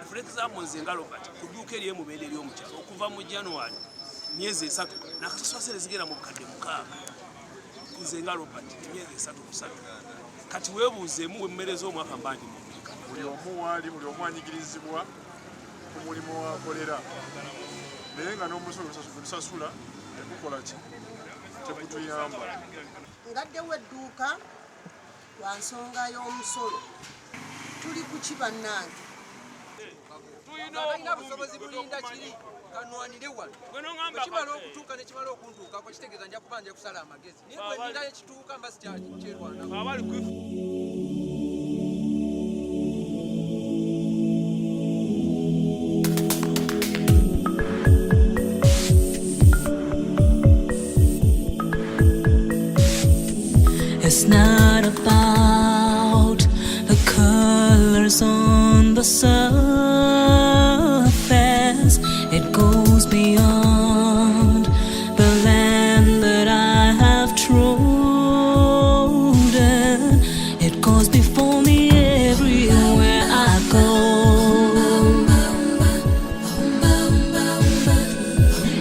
For example, nze nga Robert ku dduuka eri Mubende ery'omukyalo okuva mu January myezi 3 nakasasula sente zigenda mu bukadde 6 nze nga Robert myezi 3 kati weebuuzeemu wemmereza omwaka mbangi mubika buli omu waali buli omu anyigirizibwa ku mulimu wakolera naye nga n'omusolo gusasula ekukola ki tekutuyamba ngaddewo edduuka lwa nsonga y'omusolo tuli ku kibannange tulina busobozi bulinda kiri kanwanire wano ekimala okutuuka nekimala okuntuukako kitegeeza nja kuba nja kusala amagezi naye bwenindayo ekituuka mba sikyerwanako. It's not about the colors on the surface. It goes beyond the land that I have trodden. It goes before me everywhere I go.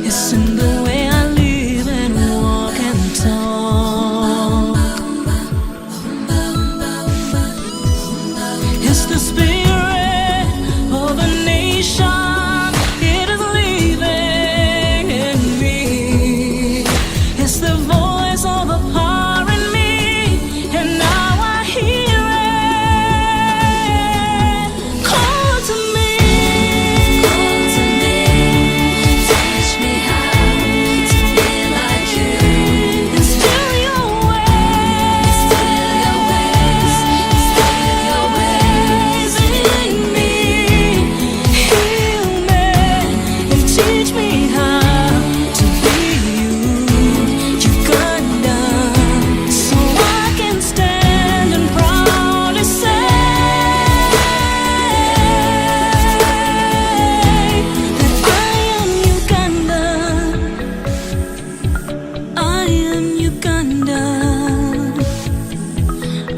It's in the way I live and walk and talk. It's the spirit of a nation. It is living in me. It's the voice of the power in me, and now I hear it. Call to me. Call to me. Teach me how to be like you. Instill your ways. Instill your ways. Instill your ways in me. Heal me and teach me how to be you, Uganda, so I can stand and proudly say that I am Uganda. I am Uganda.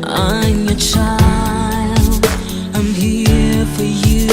I'm your child. I'm here for you.